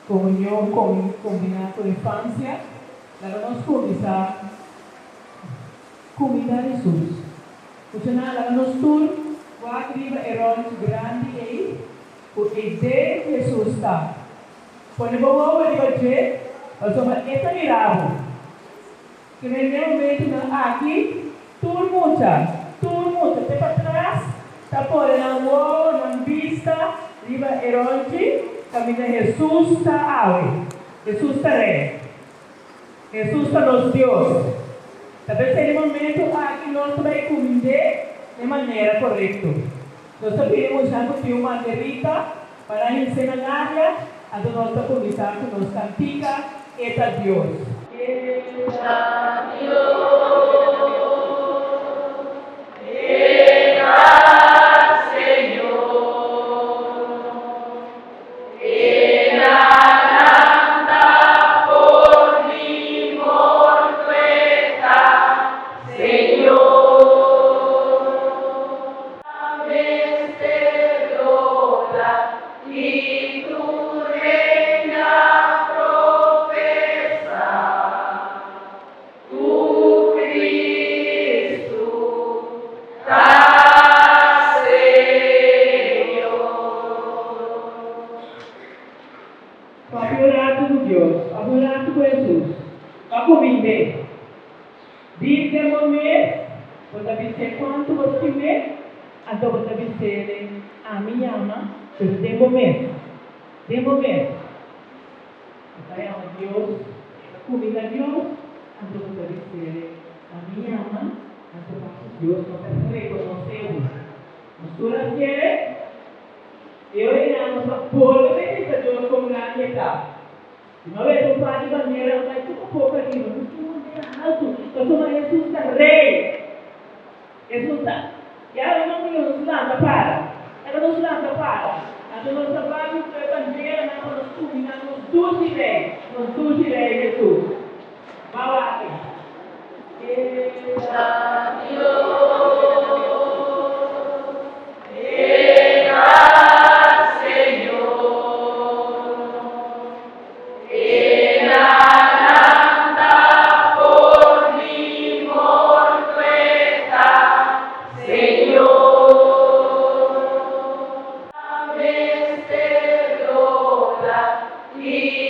comunión combinada con infancia, la vamos a comenzar comida de Jesús. Então, la vamos tur, va arriba grande aí, porque de Jesus está. Quando vou ver nós vamos mirado. Que realmente aqui, turmo, até para trás, está por na vista, riba eronte, caminha Jesus está ali. Jesus está rei. Jesus está nos Deus. Talvez seja momento aqui nós vamos comer de maneira correta. Nós pedimos já que uma margarita para ensinar a nossa comunidade, a nossa cantiga, eta Deus. Eta Deus. He